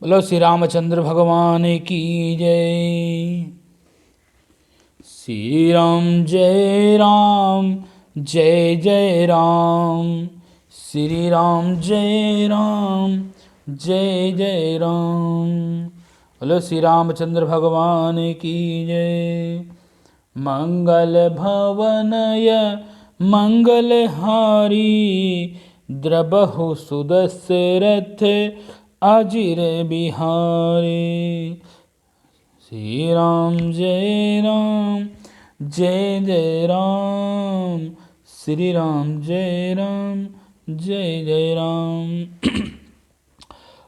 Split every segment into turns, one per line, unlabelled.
बोलो श्री रामचंद्र भगवान की जय। श्री राम जय राम, जय जय राम। श्री राम जय राम, जय जय राम। बोलो श्री रामचंद्र भगवान की जय। मंगल भवनय मंगलहारी, द्रबहु सुदशरथ अजिर बिहारी। श्री राम जय राम, जय जय राम। श्री राम जय राम, जय जय राम।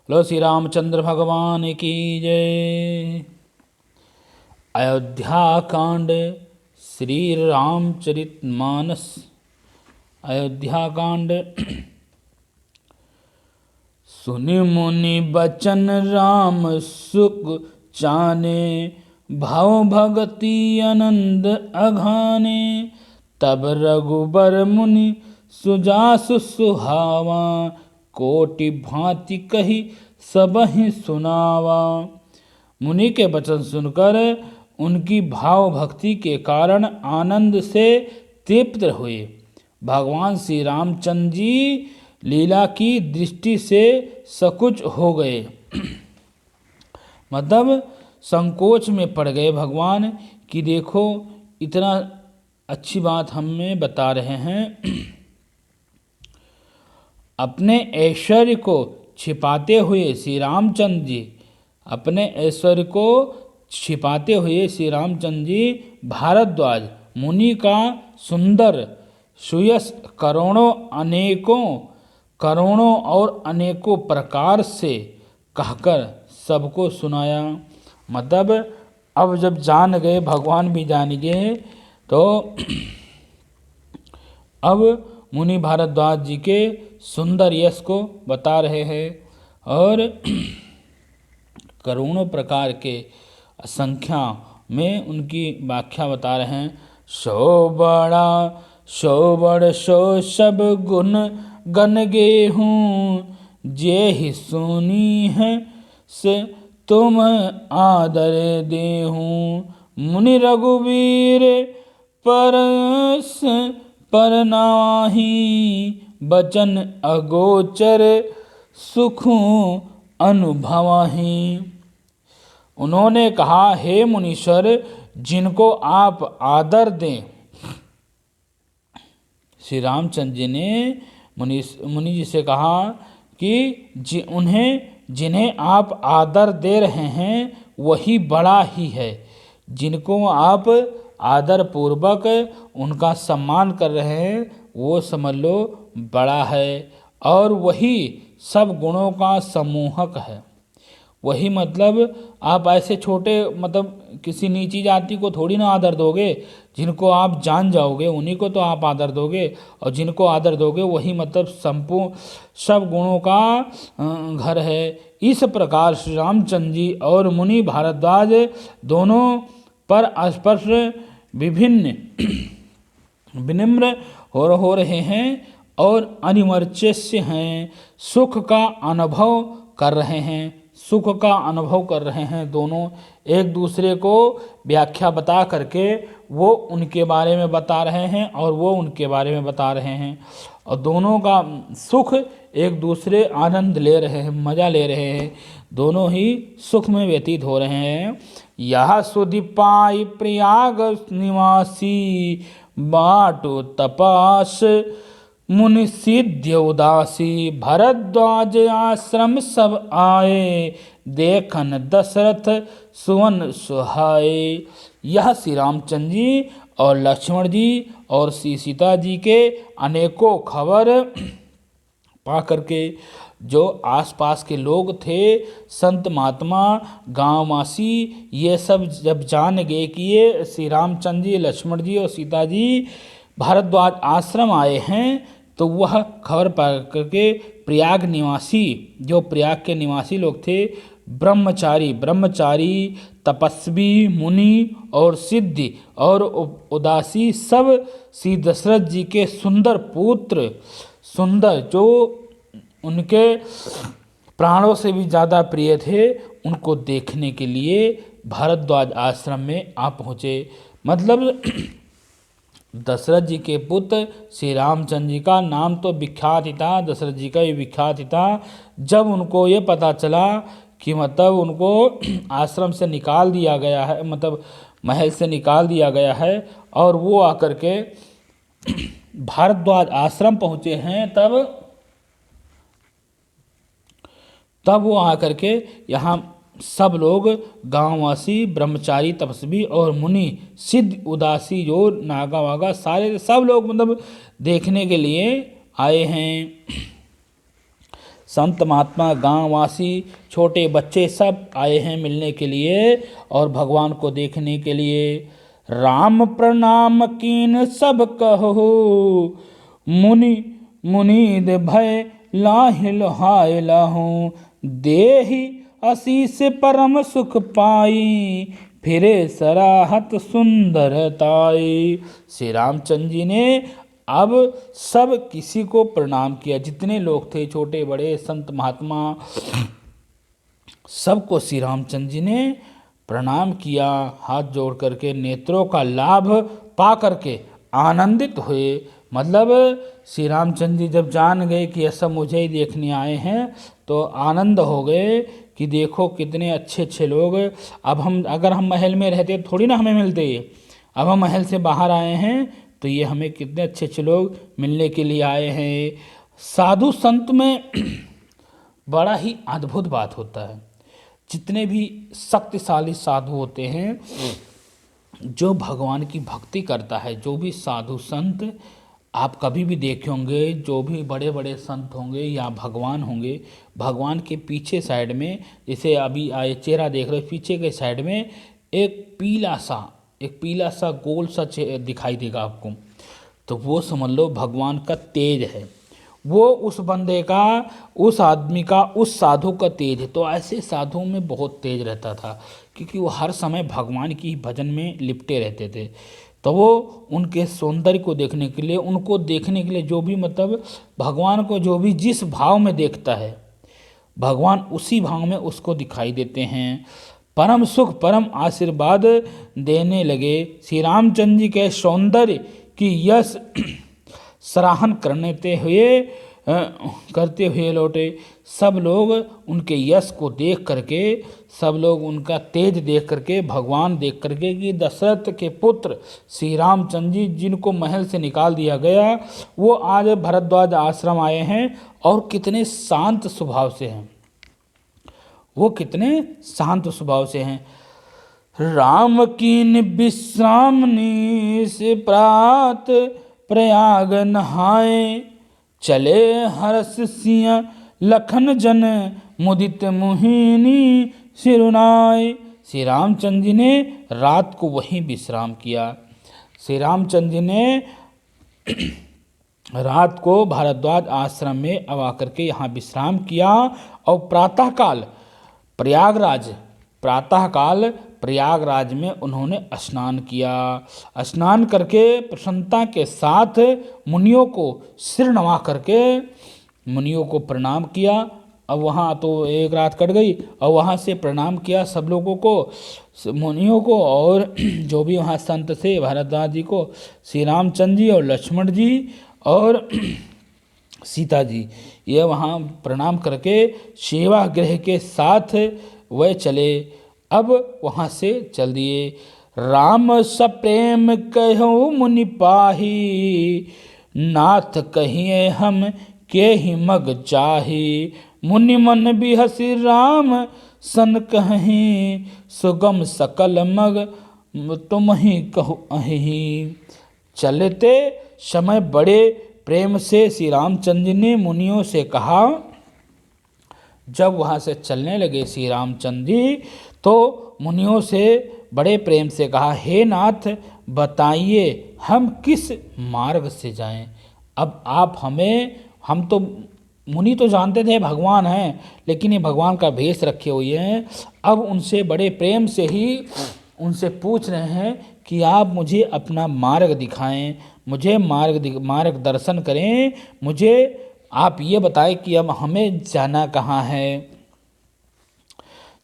लो श्री रामचंद्र भगवान की जय। अयोध्या कांड, श्री रामचरितमानस। अयोध्या कांड। सुनि मुनि बचन राम सुख चाने, भाव भगति आनंद अघाने। तब रघुबर मुनि सुजासु सुहावा, कोटि भांति कही सबहि सुनावा। मुनि के वचन सुनकर उनकी भाव भक्ति के कारण आनंद से तृप्त हुए। भगवान श्री रामचंद्र जी लीला की दृष्टि से सकुच हो गए। मतलब संकोच में पड़ गए भगवान कि देखो इतना अच्छी बात हमें बता रहे हैं। अपने ऐश्वर्य को छिपाते हुए श्री रामचंद्र जी, अपने ऐश्वर्य को छिपाते हुए श्री रामचंद्र जी भारद्वाज मुनि का सुंदर सुयश करोड़ों और अनेकों प्रकार से कहकर सबको सुनाया। मतलब अब जब जान गए, भगवान भी जान गए, तो अब मुनि भारद्वाज जी के सुंदर यश को बता रहे हैं और करोड़ों प्रकार के संख्या में उनकी व्याख्या बता रहे हैं। सो बड़ा सो बड़ सो सब गुण गन गेहूँ, जे ही सुनी है से तुम आदर देहूँ। मुनि रघुवीर परस पर नाही, बचन अगोचर सुखों अनुभवाही। उन्होंने कहा, हे मुनीश्वर, जिनको आप आदर दें। श्री रामचंद्र जी ने मुनि जी से कहा कि जिन्हें आप आदर दे रहे हैं वही बड़ा ही है। जिनको आप आदर पूर्वक उनका सम्मान कर रहे हैं वो समझ लो बड़ा है, और वही सब गुणों का समूहक है। वही मतलब आप ऐसे छोटे मतलब किसी नीची जाति को थोड़ी ना आदर दोगे। जिनको आप जान जाओगे उन्हीं को तो आप आदर दोगे, और जिनको आदर दोगे वही मतलब संपूर्ण सब गुणों का घर है। इस प्रकार श्री रामचंद्र जी और मुनि भारद्वाज दोनों पर स्पर्श विनिम्र हो रहे हैं और अनिमर्चस्य हैं। सुख का अनुभव कर रहे हैं, सुख का अनुभव कर रहे हैं। दोनों एक दूसरे को व्याख्या बता करके वो उनके बारे में बता रहे हैं और वो उनके बारे में बता रहे हैं, और दोनों का सुख एक दूसरे आनंद ले रहे हैं, मजा ले रहे हैं। दोनों ही सुख में व्यतीत हो रहे हैं। यह सुधि पाई प्रयाग निवासी, बाटो तपास मुनि सिद्ध उदासी। भरद्वाज आश्रम सब आए, देखन दशरथ सुवन सुहाए। यह श्री रामचंद्र जी और लक्ष्मण जी और श्री सीता जी के अनेकों खबर पा करके जो आसपास के लोग थे, संत महात्मा गांववासी, ये सब जब जान गए कि ये श्री रामचंद्र जी, लक्ष्मण जी और सीता जी भारद्वाज आश्रम आए हैं, तो वह खबर पा करके प्रयाग निवासी, जो प्रयाग के निवासी लोग थे, ब्रह्मचारी तपस्वी मुनि और सिद्धि और उदासी, सब श्री दशरथ जी के सुंदर पुत्र, सुंदर जो उनके प्राणों से भी ज़्यादा प्रिय थे, उनको देखने के लिए भारद्वाज आश्रम में आ पहुँचे। मतलब दशरथ जी के पुत्र श्री रामचंद्र जी का नाम तो विख्यात ही था, दशरथ जी का भी विख्यात ही था। जब उनको ये पता चला कि मतलब उनको आश्रम से निकाल दिया गया है, मतलब महल से निकाल दिया गया है, और वो आकर के भारद्वाज आश्रम पहुँचे हैं, तब वो आकर के यहाँ सब लोग गांववासी, ब्रह्मचारी, तपस्वी और मुनि, सिद्ध, उदासी, जोर, नागा वागा, सारे सब लोग मतलब देखने के लिए आए हैं। संत महात्मा, गांववासी, छोटे बच्चे सब आए हैं मिलने के लिए और भगवान को देखने के लिए। राम प्रणाम कीन सब कहो, मुनि मुनीद भय लाहिल हाय लाहूं, देहि आशीष परम सुख पाई, फिरे सराहत सुंदरताई। श्री रामचंद्र जी ने अब सब किसी को प्रणाम किया, जितने लोग थे, छोटे बड़े, संत महात्मा, सबको श्री रामचंद्र जी ने प्रणाम किया। हाथ जोड़ करके नेत्रों का लाभ पा करके आनंदित हुए। मतलब श्री रामचंद्र जी जब जान गए कि ये सब मुझे ही देखने आए हैं, तो आनंद हो गए कि देखो कितने अच्छे अच्छे लोग। अब हम अगर हम महल में रहते थोड़ी ना हमें मिलते ये, अब हम महल से बाहर आए हैं तो ये हमें कितने अच्छे अच्छे लोग मिलने के लिए आए हैं। साधु संत में बड़ा ही अद्भुत बात होता है। जितने भी शक्तिशाली साधु होते हैं, जो भगवान की भक्ति करता है, जो भी साधु संत आप कभी भी देखे होंगे, जो भी बड़े बड़े संत होंगे या भगवान होंगे, भगवान के पीछे साइड में, जैसे अभी आए चेहरा देख रहे हो, पीछे के साइड में एक पीला सा गोल सा दिखाई देगा आपको, तो वो समझ लो भगवान का तेज है। वो उस बंदे का, उस आदमी का, उस साधु का तेज है। तो ऐसे साधुओं में बहुत तेज रहता था, क्योंकि वो हर समय भगवान की भजन में लिपटे रहते थे। तो वो उनके सौंदर्य को देखने के लिए, उनको देखने के लिए, जो भी मतलब भगवान को जो भी जिस भाव में देखता है, भगवान उसी भाव में उसको दिखाई देते हैं। परम सुख, परम आशीर्वाद देने लगे। श्री रामचंद्र जी के सौंदर्य की यश सराहन करते हुए लौटे। सब लोग उनके यश को देख करके, सब लोग उनका तेज देख करके, भगवान देख करके कि दशरथ के पुत्र श्री रामचंद्र जी, जिनको महल से निकाल दिया गया, वो आज भरद्वाज आश्रम आए हैं और कितने शांत स्वभाव से हैं। वो कितने शांत स्वभाव से हैं। राम कीन विश्राम निश प्रात प्रयाग नहाए, चले हर्ष सिंह लखन जन मुदित मोहिनी सिरुनाए। श्री रामचंद्र जी ने रात को वहीं विश्राम किया। श्री रामचंद्र जी ने रात को भारद्वाज आश्रम में अब आकर के यहाँ विश्राम किया और प्रातःकाल प्रयागराज में उन्होंने स्नान किया। स्नान करके प्रसन्नता के साथ मुनियों को सिर नवा करके मुनियों को प्रणाम किया। अब वहाँ तो एक रात कट गई और वहाँ से प्रणाम किया सब लोगों को, मुनियों को, और जो भी वहाँ संत थे, भारद्वाज जी को, श्री रामचंद्र जी और लक्ष्मण जी और सीता जी, ये वहाँ प्रणाम करके सेवा गृह के साथ वह चले। अब वहाँ से चल दिए। राम सप्रेम कहो मुनि पाही, नाथ कहिए हम के ही मग चाही, मुनि मन बिहसी राम सन कहीं, सुगम सकल मग तुम ही कहो अहि। चलते समय बड़े प्रेम से श्री रामचंद्र ने मुनियों से कहा। जब वहाँ से चलने लगे श्री रामचंद्र जी, तो मुनियों से बड़े प्रेम से कहा, हे नाथ बताइए हम किस मार्ग से जाएं। अब आप हम तो मुनि तो जानते थे भगवान हैं, लेकिन ये भगवान का भेष रखे हुए हैं। अब उनसे बड़े प्रेम से ही उनसे पूछ रहे हैं कि आप मुझे अपना मार्ग दिखाएं, मुझे मार्ग दर्शन करें, मुझे आप ये बताएं कि अब हमें जाना कहाँ है।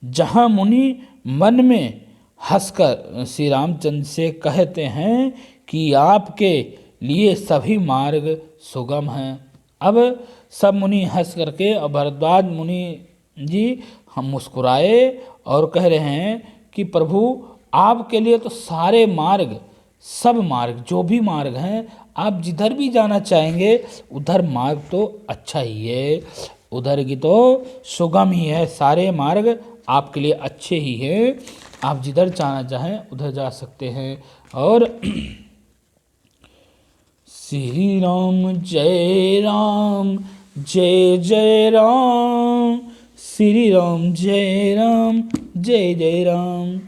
जहाँ मुनि मन में हंसकर श्री रामचंद्र से कहते हैं कि आपके लिए सभी मार्ग सुगम हैं। अब सब मुनि हंस करके और भरद्वाज मुनि जी हम मुस्कुराए और कह रहे हैं कि प्रभु आपके लिए तो सारे मार्ग, सब मार्ग, जो भी मार्ग हैं, आप जिधर भी जाना चाहेंगे उधर मार्ग तो अच्छा ही है, उधर की तो सुगम ही है, सारे मार्ग आपके लिए अच्छे ही हैं, आप जिधर जाना चाहें उधर जा सकते हैं। और श्री राम जय राम जय जय राम, श्री राम जय राम जय जय राम।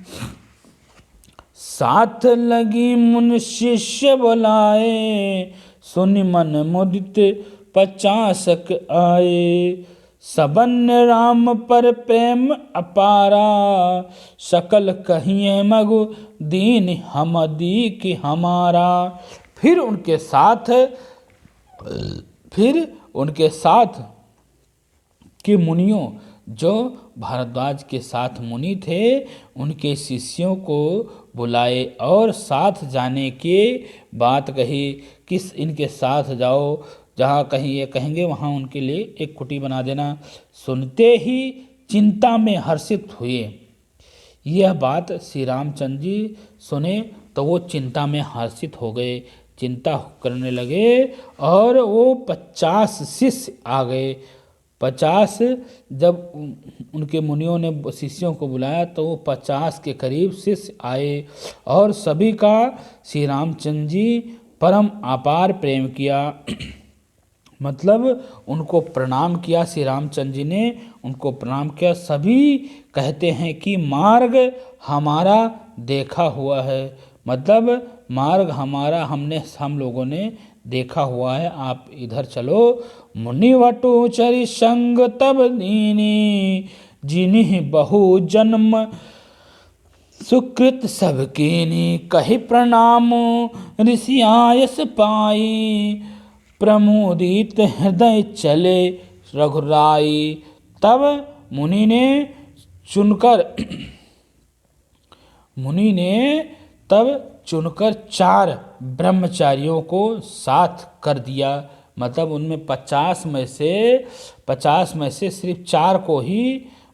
साथ लगी मुन शिष्य बुलाए, सुनि मन मुदित 50 आए। सबन राम पर प्रेम अपारा, सकल कहिए मगु दीन हम दीख हमारा। फिर उनके साथ के मुनियों, जो भारद्वाज के साथ मुनि थे, उनके शिष्यों को बुलाए और साथ जाने की बात कही। किस इनके साथ जाओ, जहाँ कहीं ये कहेंगे वहाँ उनके लिए एक कुटी बना देना। सुनते ही चिंता में हर्षित हुए। यह बात श्री रामचंद्र जी सुने तो वो चिंता में हर्षित हो गए, चिंता करने लगे और वो 50 शिष्य आ गए। 50 जब उनके मुनियों ने शिष्यों को बुलाया तो वो 50 के करीब शिष्य आए और सभी का श्री रामचंद्र जी परम अपार प्रेम किया। मतलब उनको प्रणाम किया, श्री रामचंद्र जी ने उनको प्रणाम किया। सभी कहते हैं कि मार्ग हमारा देखा हुआ है, मतलब मार्ग हमारा हम लोगों ने देखा हुआ है, आप इधर चलो। मुनिवटु चरि संग तब दीनी, जिन्हि बहु जन्म सुकृत सब कीनी। कहि प्रणाम ऋषि आयस पाई, प्रमुदित हृदय चले रघुराई। तब मुनि ने चुनकर 4 ब्रह्मचारियों को साथ कर दिया। मतलब उनमें 50 में से सिर्फ 4 को ही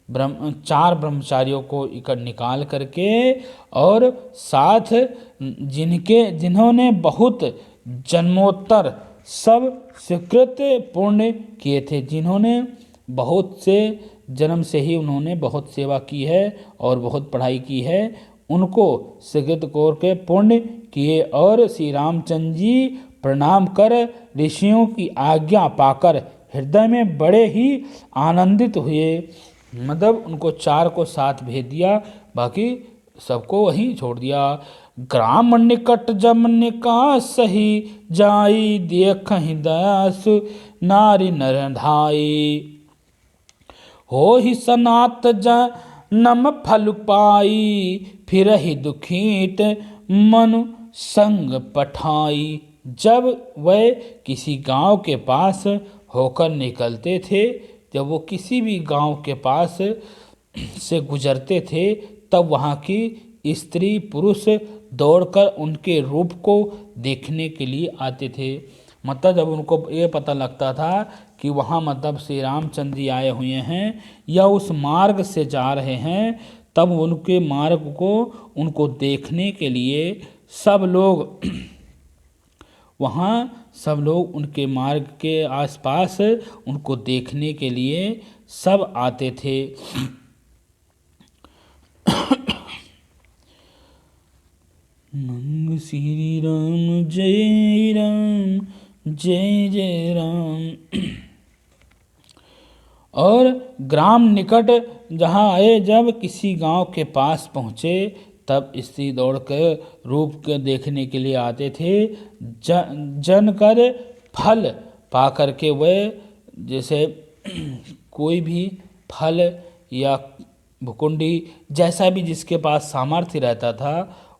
4 ब्रह्मचारियों को निकाल करके, और साथ जिन्होंने बहुत जन्मोत्तर सब सुकृत पुण्य किए थे, जिन्होंने बहुत से जन्म से ही उन्होंने बहुत सेवा की है और बहुत पढ़ाई की है, उनको सुकृत कौर के पुण्य किए। और श्री रामचंद्र जी प्रणाम कर ऋषियों की आज्ञा पाकर हृदय में बड़े ही आनंदित हुए। मतलब उनको 4 को साथ भेज दिया, बाकी सबको वहीं छोड़ दिया। ग्राम निकट जम निकासहि, जाई देखहि दयासु नारी नरधाई। होहि सनात जन्म फल पाई, फिरहि दुखीत मनु संग पठाई। जब वह किसी गांव के पास होकर निकलते थे, जब वो किसी भी गांव के पास से गुजरते थे, तब वहाँ की स्त्री पुरुष दौड़कर उनके रूप को देखने के लिए आते थे। मतलब जब उनको ये पता लगता था कि वहाँ मतलब श्री रामचंद्र जी आए हुए हैं या उस मार्ग से जा रहे हैं, तब उनके मार्ग को उनको देखने के लिए सब लोग उनके मार्ग के आसपास उनको देखने के लिए सब आते थे। नंग श्री राम जय जय राम। और ग्राम निकट जहाँ आए, जब किसी गांव के पास पहुँचे, तब स्त्री दौड़कर रूप के देखने के लिए आते थे। जनकर फल पा करके वह, जैसे कोई भी फल या भुकुंडी, जैसा भी जिसके पास सामर्थ्य रहता था,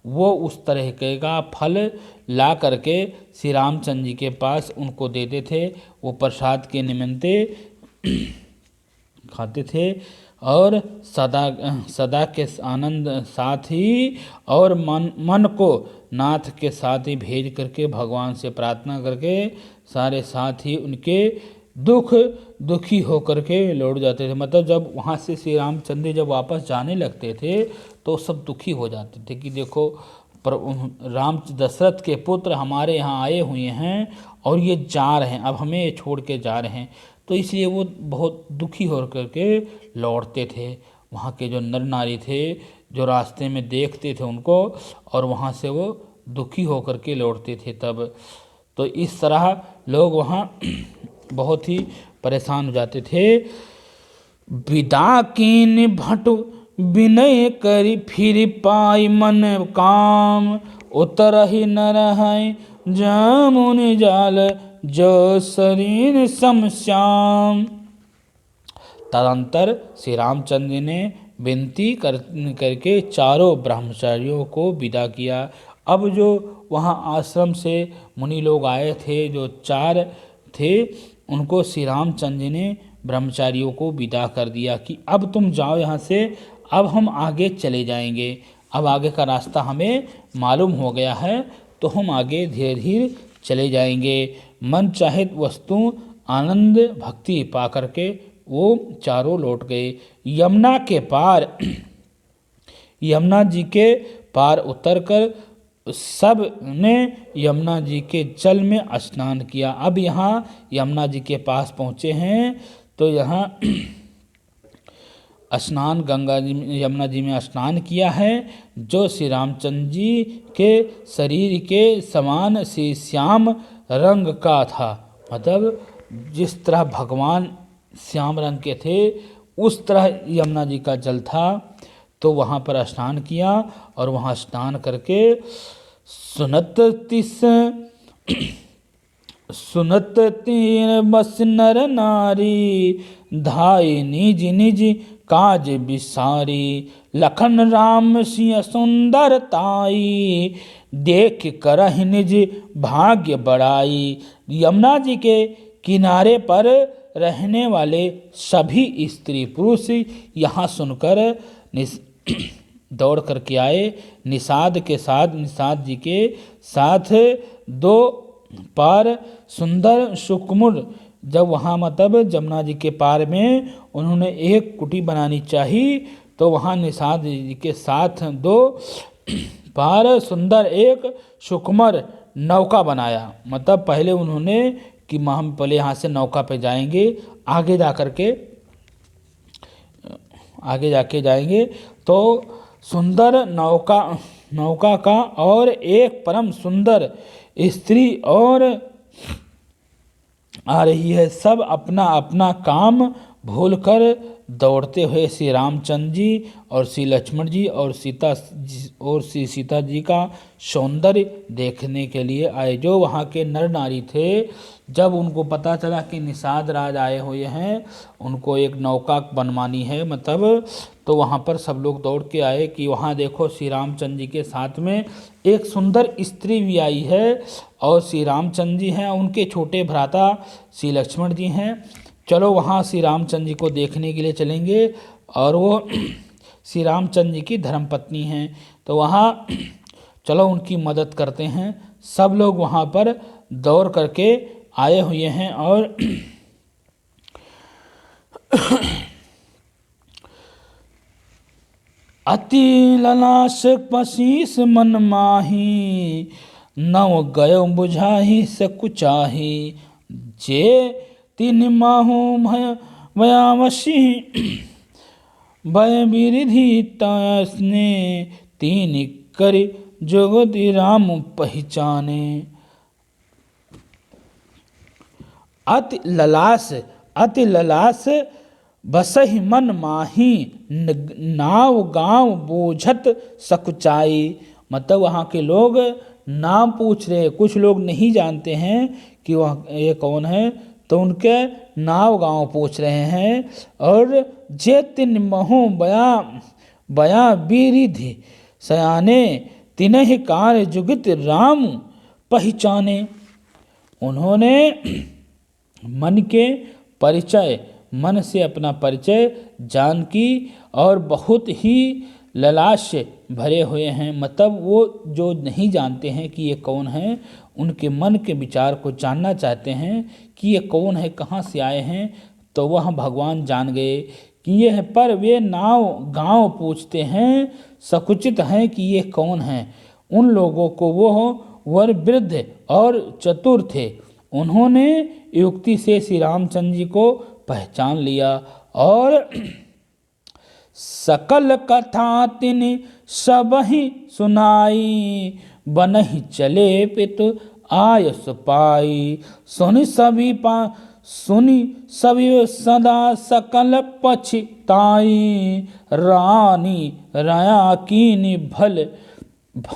वो उस तरह का फल ला करके श्री रामचंद्र जी के पास उनको देते थे। वो प्रसाद के निमित्ते खाते थे और सदा सदा के आनंद साथ ही और मन को नाथ के साथ ही भेज करके भगवान से प्रार्थना करके सारे साथ ही उनके दुखी होकर के लौट जाते थे। मतलब जब वहाँ से श्री रामचंद्र जब वापस जाने लगते थे तो सब दुखी हो जाते थे कि देखो राम दशरथ के पुत्र हमारे यहाँ आए हुए हैं और ये जा रहे हैं, अब हमें छोड़ के जा रहे हैं। तो इसलिए वो बहुत दुखी हो करके लौटते थे। वहाँ के जो नर नारी थे जो रास्ते में देखते थे उनको और वहाँ से वो दुखी होकर के लौटते थे तब। तो इस तरह लोग वहाँ बहुत ही परेशान हो जाते थे। विदा कीन भट विनय करी फिर पाई मन काम, उतर ही न रहे जामुन जाल जो शरीर समश्याम। तदंतर श्री रामचंद्र ने विनती करके चारों ब्रह्मचारियों को विदा किया। अब जो वहाँ आश्रम से मुनि लोग आए थे जो 4 थे उनको श्री रामचंद्र ने ब्रह्मचारियों को विदा कर दिया कि अब तुम जाओ यहाँ से, अब हम आगे चले जाएंगे, अब आगे का रास्ता हमें मालूम हो गया है तो हम आगे धीरे धीरे चले जाएंगे। मन चाहित वस्तु आनंद भक्ति पा करके वो चारों लौट गए। यमुना के पार यमुना जी के पार उतरकर सब ने यमुना जी के जल में स्नान किया। अब यहाँ यमुना जी के पास पहुँचे हैं तो यहाँ स्नान गंगा जी में यमुना जी में स्नान किया है जो श्री रामचंद्र जी के शरीर के समान से श्याम रंग का था। मतलब जिस तरह भगवान श्याम रंग के थे उस तरह यमुना जी का जल था। तो वहाँ पर स्नान किया और वहाँ स्नान करके सुनत तीन बस नर नारी, धाई निज निज काज बिसारी, लखन राम सिंह सुंदर ताई, देख करहि निज भाग्य बड़ाई। यमुना जी के किनारे पर रहने वाले सभी स्त्री पुरुष यहाँ सुनकर दौड़ करके आए। निषाद जी के साथ 2 पार सुंदर सुकुमार, जब वहाँ मतलब जमुना जी के पार में उन्होंने एक कुटी बनानी चाहिए तो वहाँ निषाद जी के साथ 2 पार सुंदर एक सुकुमार नौका बनाया। मतलब पहले उन्होंने कि हम पहले यहाँ से नौका पे जाएंगे, आगे जाके जाएंगे तो सुंदर नौका का और एक परम सुंदर स्त्री और आ रही है। सब अपना अपना काम भूलकर दौड़ते हुए श्री रामचंद्र जी और श्री लक्ष्मण जी और श्री सीता जी का सौंदर्य देखने के लिए आए। जो वहाँ के नर नारी थे जब उनको पता चला कि निषाद राज आए हुए हैं, उनको एक नौका बनवानी है मतलब, तो वहाँ पर सब लोग दौड़ के आए कि वहाँ देखो श्री रामचंद्र जी के साथ में एक सुंदर स्त्री भी आई है और श्री रामचंद्र जी हैं, उनके छोटे भ्राता श्री लक्ष्मण जी हैं। चलो वहाँ श्री रामचंद्र जी को देखने के लिए चलेंगे और वो श्री रामचंद्र जी की धर्मपत्नी हैं, तो वहाँ चलो उनकी मदद करते हैं। सब लोग वहाँ पर दौड़ करके आए हुए हैं और अति ललास पसीस मन माही, नव गयो बुझाही सकुचाही, जे 3 माहु भयावशी, भय विरिधि तयस्ने, 3 करि जोगति राम पहचाने। अति ललास बसहि मन माही, नाव गांव बूझत सकुचाई। मतलब वहाँ के लोग नाम पूछ रहे, कुछ लोग नहीं जानते हैं कि वह ये कौन है, तो उनके नाव गांव पूछ रहे हैं। और जे 3 महु बया विरिधि सयाने, तिनहि कार्य जुगित राम पहचाने। उन्होंने मन के परिचय, मन से अपना परिचय जानकी और बहुत ही ललाश्य भरे हुए हैं। मतलब वो जो नहीं जानते हैं कि ये कौन है, उनके मन के विचार को जानना चाहते हैं कि ये कौन है, कहाँ से आए हैं, तो वह भगवान जान गए कि ये है। पर वे नाव गांव पूछते हैं, सकुचित हैं कि ये कौन है। उन लोगों को वो वर वृद्ध और चतुर थे। उन्होंने युक्ति से श्री रामचंद्र जी को पहचान लिया और सकल कथा तिन सबहि सुनाई, बनहि चले पितु आयस पाई। सुनि सभी सदा सकल पछताई, रानी रया कीनि भल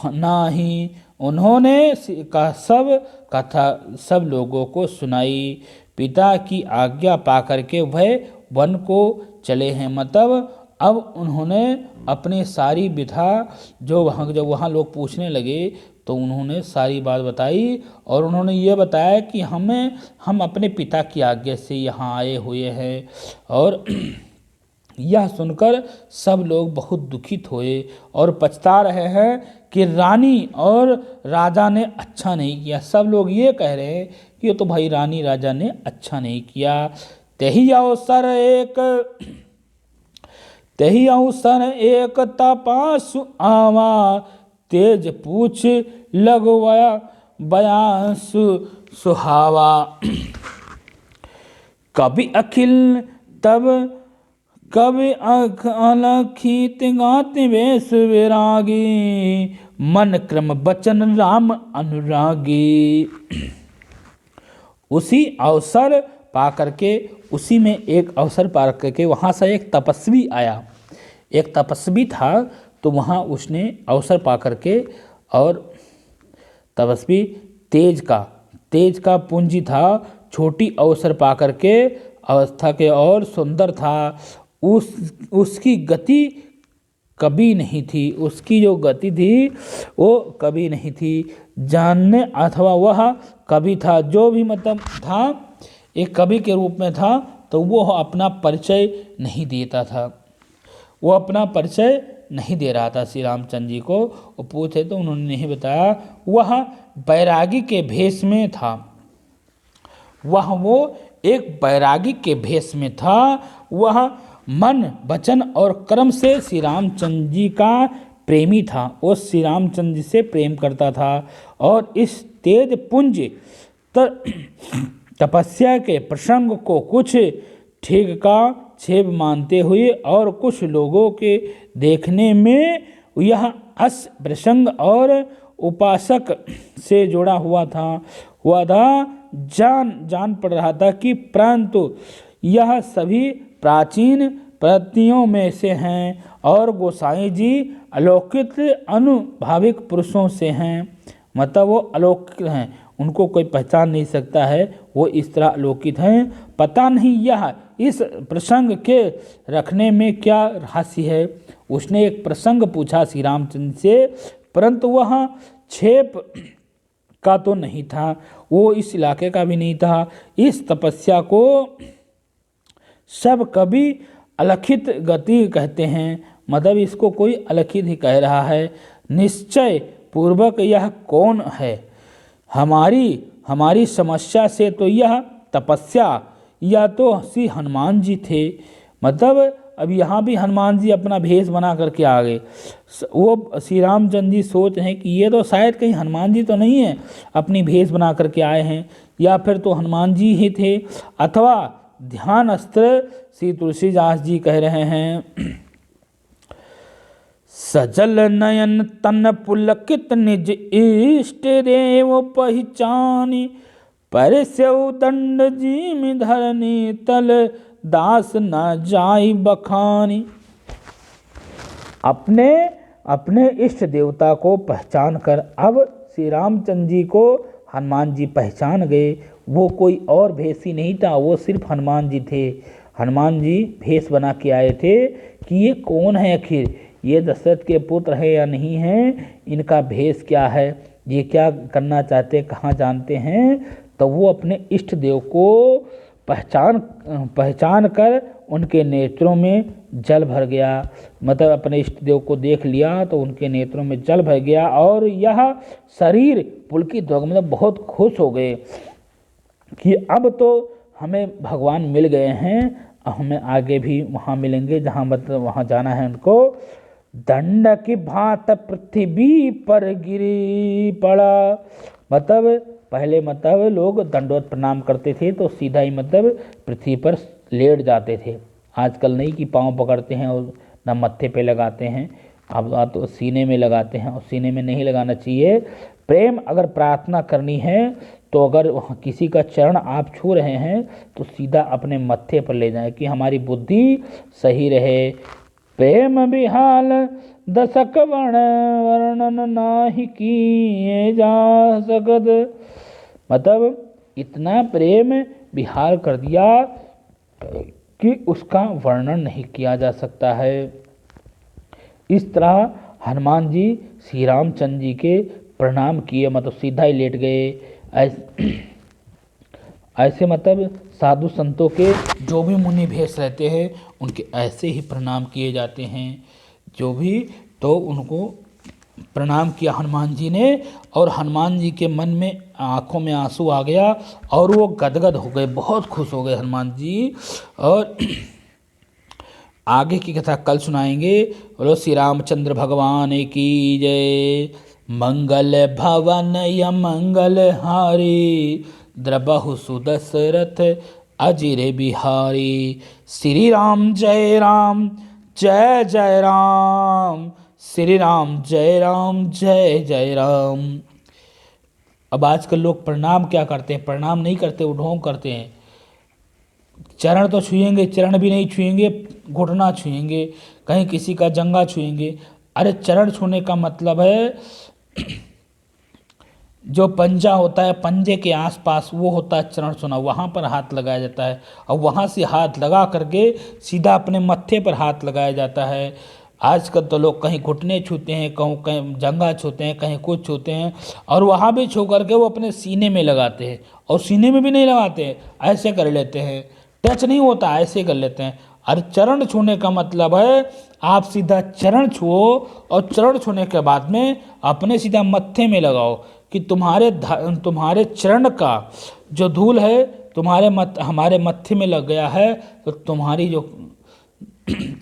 नाही। उन्होंने सब कथा सब लोगों को सुनाई। पिता की आज्ञा पाकर के वह वन को चले हैं। मतलब अब उन्होंने अपनी सारी विधा जब वहाँ लोग पूछने लगे तो उन्होंने सारी बात बताई और उन्होंने ये बताया कि हम अपने पिता की आज्ञा से यहाँ आए हुए हैं। और यह सुनकर सब लोग बहुत दुखित हुए और पछता रहे हैं कि रानी और राजा ने अच्छा नहीं किया। सब लोग ये कह रहे हैं कि ये तो भाई रानी राजा ने अच्छा नहीं किया। तेही अवसर एक तपासु आवा, तेज पूछ लगवाया बयास सुहावा। कवि अखिल तब कवि अलखित गात वेश विरागी, मन क्रम बचन राम अनुरागी। उसी अवसर पा करके, उसी में एक अवसर पा करके वहाँ से एक तपस्वी आया। एक तपस्वी था तो वहाँ उसने अवसर पा करके, और तपस्वी तेज का पुंजी था, छोटी अवसर पा करके अवस्था के और सुंदर था। उसकी गति कभी नहीं थी, उसकी जो गति थी वो कभी नहीं थी जानने, अथवा वह कवि था। जो भी मतलब था एक कवि के रूप में था, तो वो अपना परिचय नहीं देता था, वो अपना परिचय नहीं दे रहा था श्री रामचंद्र जी को। वो पूछे तो उन्होंने नहीं बताया। वह बैरागी के भेष में था, वो एक बैरागी के भेष में था। वह मन वचन और कर्म से श्री रामचंद्र जी का प्रेमी था। वो श्री रामचंद्र जी से प्रेम करता था और इस तेज पुंज तपस्या के प्रसंग को कुछ ठीक का छेप मानते हुए और कुछ लोगों के देखने में यह अस प्रसंग और उपासक से जुड़ा हुआ था जान पड़ रहा था कि परंतु यह सभी प्राचीन प्रतियों में से हैं और गोसाई जी अलौकिक अनुभाविक पुरुषों से हैं। मतलब वो अलौकिक हैं, उनको कोई पहचान नहीं सकता है, वो इस तरह अलौकिक हैं। पता नहीं यह इस प्रसंग के रखने में क्या रहस्य है। उसने एक प्रसंग पूछा श्री रामचंद्र से, परंतु वह छेप का तो नहीं था, वो इस इलाके का भी नहीं था। इस तपस्या को सब कभी अलखित गति कहते हैं। मतलब इसको कोई अलखित ही कह रहा है। निश्चय पूर्वक यह कौन है, हमारी समस्या से तो यह तपस्या या तो श्री हनुमान जी थे। मतलब अब यहाँ भी हनुमान जी अपना भेष बना करके आ गए। वो श्री रामचंद्र जी सोच हैं कि ये तो शायद कहीं हनुमान जी तो नहीं है, अपनी भेष बना करके आए हैं, या फिर तो हनुमान जी ही थे, अथवा ध्यान अस्त्र श्री तुलसीदास जी कह रहे हैं। सजल नयन तन पुलकित निज इष्ट देव पहचानी, परस्यउ दंड जिमि धरनी तल दास न जाई बखानी। अपने इष्ट देवता को पहचान कर अब श्री रामचंद्र जी को हनुमान जी पहचान गए। वो कोई और भेषी नहीं था, वो सिर्फ हनुमान जी थे। हनुमान जी भेष बना के आए थे कि ये कौन है आखिर, ये दशरथ के पुत्र है या नहीं है, इनका भेष क्या है, ये क्या करना चाहते, कहाँ जानते हैं। तो वो अपने इष्ट देव को पहचान कर उनके नेत्रों में जल भर गया। मतलब अपने इष्ट देव को देख लिया तो उनके नेत्रों में जल भर गया और यह शरीर पुलकित हो गया, मतलब बहुत खुश हो गए कि अब तो हमें भगवान मिल गए हैं, हमें आगे भी वहाँ मिलेंगे जहाँ मतलब वहाँ जाना है उनको। दंड की भांत पृथ्वी पर गिरी पड़ा, मतलब पहले मतलब लोग दंडवत प्रणाम करते थे तो सीधा ही मतलब पृथ्वी पर लेट जाते थे। आजकल नहीं कि पाँव पकड़ते हैं और ना मत्थे पे लगाते हैं, अब तो सीने में लगाते हैं, और सीने में नहीं लगाना चाहिए। प्रेम अगर प्रार्थना करनी है तो अगर किसी का चरण आप छू रहे हैं तो सीधा अपने मत्थे पर ले जाएं कि हमारी बुद्धि सही रहे। प्रेम बिहाल दशक वर्णन नाही किए जा सकत, मतलब इतना प्रेम बिहार कर दिया कि उसका वर्णन नहीं किया जा सकता है। इस तरह हनुमान जी श्री रामचंद्र जी के प्रणाम किए, मतलब सीधा ही लेट गए। ऐसे मतलब साधु संतों के जो भी मुनि भेष रहते हैं उनके ऐसे ही प्रणाम किए जाते हैं। जो भी तो उनको प्रणाम किया हनुमान जी ने, और हनुमान जी के मन में आंखों में आंसू आ गया और वो गदगद हो गए, बहुत खुश हो गए हनुमान जी। और आगे की कथा कल सुनाएंगे। बोलो श्री रामचंद्र भगवान की जय। मंगल भवन या मंगल हारी, द्रबहु सुदशरथ अजिर बिहारी। श्री राम जय राम जय जय राम, श्री राम जय जय राम। अब आजकल लोग प्रणाम क्या करते हैं, प्रणाम नहीं करते, वो ढोंग करते हैं। चरण तो छुएंगे, चरण भी नहीं छुएंगे, घुटना छुएंगे, कहीं किसी का जंगा छुएंगे। अरे चरण छूने का मतलब है जो पंजा होता है, पंजे के आसपास वो होता है चरण छूना, वहाँ पर हाथ लगाया जाता है और वहाँ से हाथ लगा करके सीधा अपने मत्थे पर हाथ लगाया जाता है। आजकल तो लोग कहीं घुटने छूते हैं, कहीं जंगा छूते हैं, कहीं कुछ छूते हैं, और वहाँ भी छू करके वो अपने सीने में लगाते हैं, और सीने में भी नहीं लगाते, ऐसे कर लेते हैं, टच नहीं होता, ऐसे कर लेते हैं। और चरण छूने का मतलब है आप सीधा चरण छुओ और चरण छूने के बाद में अपने सीधा मत्थे में लगाओ कि तुम्हारे चरण का जो धूल है हमारे मत्थे में लग गया है, तो तुम्हारी जो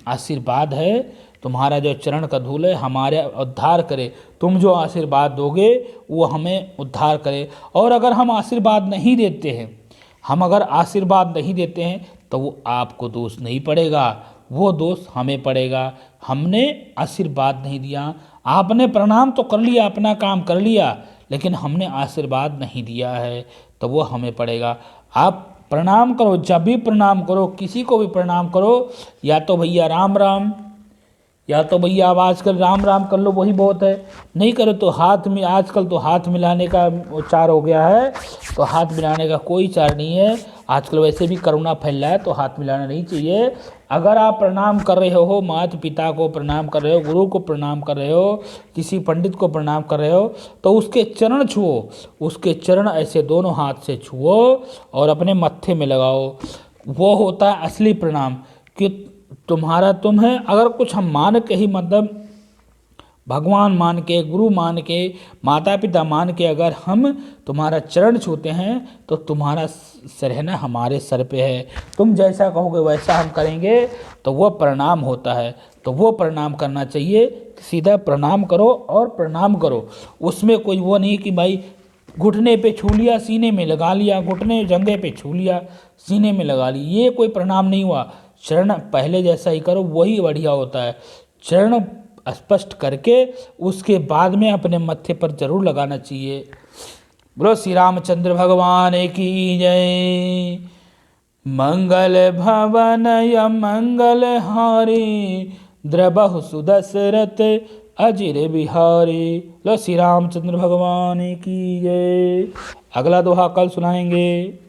आशीर्वाद है, तुम्हारा जो चरण का धूल है हमारे उद्धार करे। तुम जो आशीर्वाद दोगे वो हमें उद्धार करे। और अगर हम आशीर्वाद नहीं देते हैं, तो वो आपको दोष नहीं पड़ेगा, वो दोष हमें पड़ेगा। हमने आशीर्वाद नहीं दिया, आपने प्रणाम तो कर लिया, अपना काम कर लिया, लेकिन हमने आशीर्वाद नहीं दिया है तो वो हमें पड़ेगा। आप प्रणाम करो, जब भी प्रणाम करो, किसी को भी प्रणाम करो, या तो भैया राम राम, या तो भैया अब आजकल राम राम कर लो, वही बहुत है। नहीं करो तो हाथ में, आजकल तो हाथ मिलाने का चार हो गया है, तो हाथ मिलाने का कोई चार नहीं है। आजकल वैसे भी करुणा फैल रहा है तो हाथ मिलाना नहीं चाहिए। अगर आप प्रणाम कर रहे हो, माता पिता को प्रणाम कर रहे हो, गुरु को प्रणाम कर रहे हो, किसी पंडित को प्रणाम कर रहे हो, तो उसके चरण छुओ, उसके चरण ऐसे दोनों हाथ से छुओ और अपने मत्थे में लगाओ। वो होता है असली प्रणाम कि तुम्हारा तुम है। अगर कुछ हम मान के ही, मतलब भगवान मान के, गुरु मान के, माता पिता मान के अगर हम तुम्हारा चरण छूते हैं तो तुम्हारा सरहना हमारे सर पे है, तुम जैसा कहोगे वैसा हम करेंगे, तो वो प्रणाम होता है। तो वो प्रणाम करना चाहिए, सीधा प्रणाम करो और प्रणाम करो। उसमें कोई वो नहीं कि भाई घुटने पे छू लिया सीने में लगा लिया, घुटने जंघे पे छू लिया सीने में लगा ली, ये कोई प्रणाम नहीं हुआ। चरण पहले जैसा ही करो, वही बढ़िया होता है। चरण स्पष्ट करके उसके बाद में अपने मत्थे पर जरूर लगाना चाहिए। बोलो श्री रामचंद्र भगवान की जय। मंगल भवन या मंगल हारी, द्रबहु सुदशरथ अजिर बिहारी। बोलो श्री रामचंद्र भगवान की जय। अगला दोहा कल सुनाएंगे।